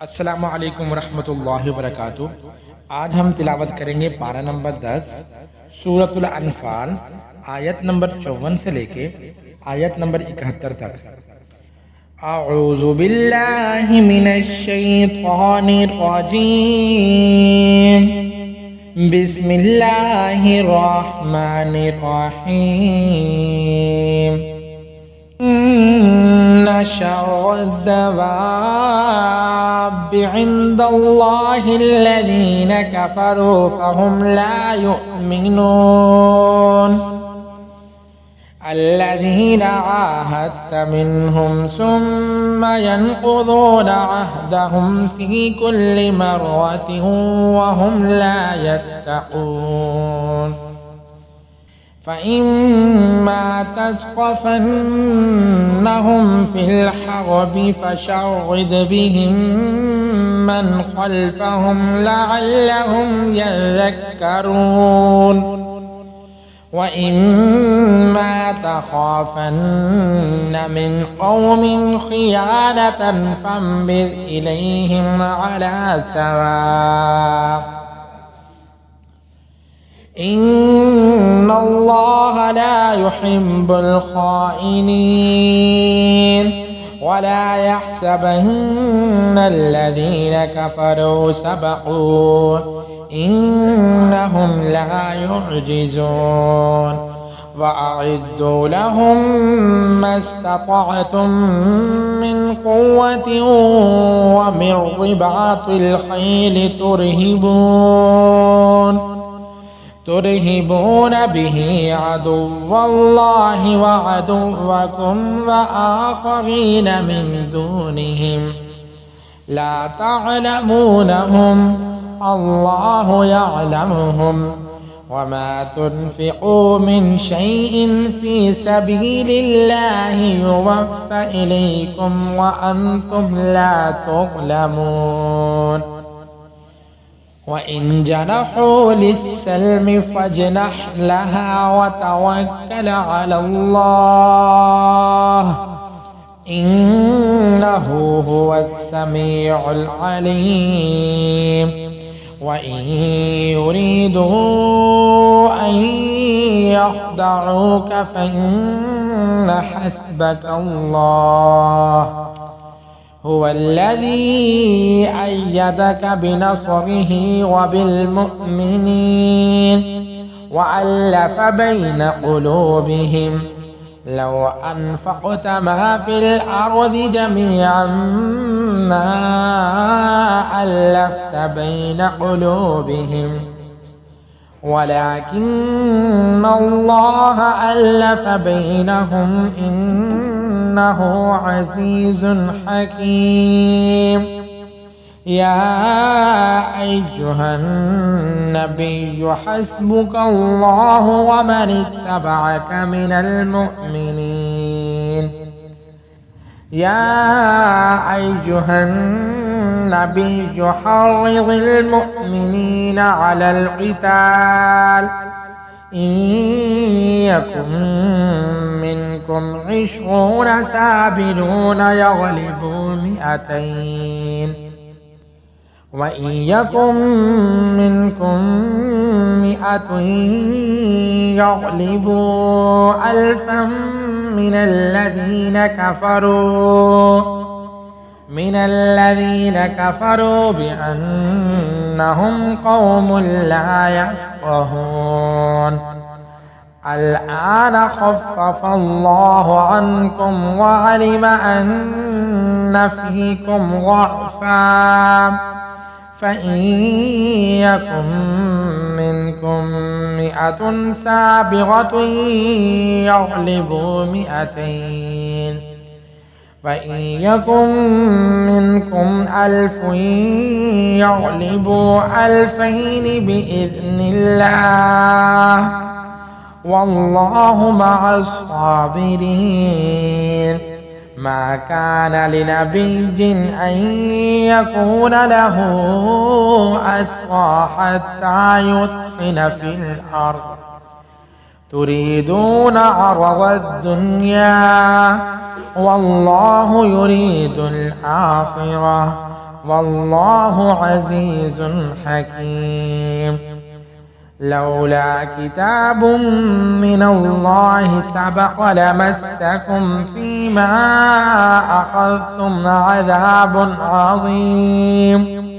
अस्सलामु अलैकुम वरहमतुल्लाहि वबरकातुह। आज हम तिलावत करेंगे पारा नंबर 10 सूरतुल अनफाल आयत नंबर 54 से लेके आयत नंबर 71 तक। अऊज़ु बिल्लाहि मिनश शैतानिर रजीम। बिस्मिल्लाहिर रहमानिर रहीम। शर्रद्दवाब्बि इंदल्लाहिल्लज़ीना कफ़रू फ़हुम ला युमिनून। अल्लज़ीना आहदत मिनहुम सुम्मा यनक़ुज़ूना अहदहुम फ़ी कुल्लि मर्रतिन वहुम ला यत्तक़ून। फ़इम्मा तस्क़फ़न्नहुम फ़िल हर्बि फ़शर्रिद बिहिम मन ख़ल्फ़हुम लअल्लहुम यज़क्करून। वइम्मा तख़ाफ़न्न मिन क़ौमिन ख़ियानतन फ़ंबिज़ इलैहिम अला सवाअ। इन्नल्लाह ला युहिब्बुल ख़ाइनीन वला यहसबन्नल्लज़ीना कफ़रू सबक़ू इन्नहुम ला युअजिज़ून। वअइद्दू लहुम मस्ततअतुम मिन क़ुव्वतिन व मिन रिबातिल ख़ैल तुरहिबून बिही अदुव्वल्लाहि व अदुव्वकुम व आख़रीन मिन दूनिहिम ला तअलमूनहुम अल्लाहु यअलमुहुम वमा तुन्फ़िक़ू मिन शैइन फ़ी सबीलिल्लाहि युवफ़्फ़ा इलैकुम व अंतुम ला तुज़लमून। वइन जनहू लिस्सल्मि फजनह लहा वतवक्कल अलल्लाह इन्नहू हुवस्समीउल अलीम। वइन युरीदू अन यख़दऊक फ़इन्न हस्बकल्लाह हुवल्लज़ी अय्यदक बिनस्रिही वबिलमुअ्मिनीन वअल्लफ़ बैन क़ुलूबिहिम लौ अनफ़क़त मा फ़िल अर्ज़ि जमीअन मा अल्लफ़्त बैन क़ुलूबिहिम वलाकिन्नल्लाह अल्लफ़ बैनहुम इन्नहु अज़ीज़ुन हकीम। या अय्युहन नबिय्यु हस्बुकल्लाहु व मनित्तबअक मिनल मुअ्मिनीन। या अय्युहन नबिय्यु हर्रिज़िल मुअ्मिनीना अलल क़िताल इन यकुम मिनकुम इश्रून साबिरून यग़लिबू मिअतैन व इन यकुम मिनकुम मिअतुन यग़लिबू अल्फ़न मिनल्लज़ीना कफ़रू बिअन्नहुम क़ौमुन ला यफ़क़हून। अलआन ख़फ़फ़ल्लाहु अन्कुम वअलिम अन्न फ़ीकुम ज़अफ़ा फ़इन यकुम मिनकुम मिअतुन साबिग़तुन यग़लिबू मिअतैन वइन यकुम मिनकुम अल्फ़ुन यग़लिबू अल्फ़ैन बिइज़्निल्लाह वल्लाहु मअस्साबिरीन। मा कान लिनबिय्यिन अन यकून लहू अस्रा हत्ता युस्ख़िन फ़िल अर्ज़ तुरीदून अरज़द दुनिया वल्लाहु युरीदुल आखिरह والله عزيز حكيم. لولا كتاب من الله سبق لمسكم فيما أخذتم عذاب عظيم.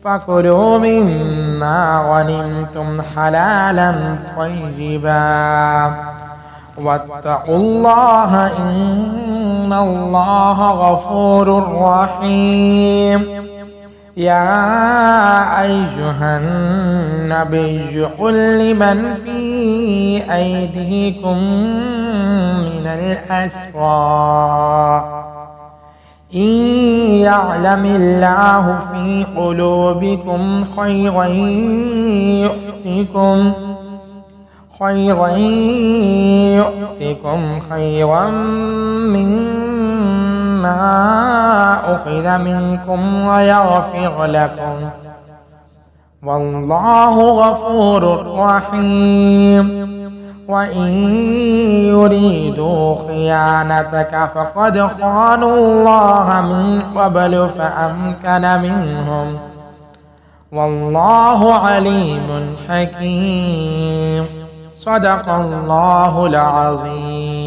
فكلوا مما غنمتم حلالا طيبا واتقوا الله إن الله غفور رحيم. يا أيها النبي قل لمن في أيديكم من الأسرى إن يعلم الله في قلوبكم خيرا يؤتكم خيرا مما أخذ منكم ويغفر لكم والله غفور رحيم. وإن يريدوا خيانتك فقد خانوا الله من قبل فأمكن منهم والله عليم حكيم. صدق الله العظيم.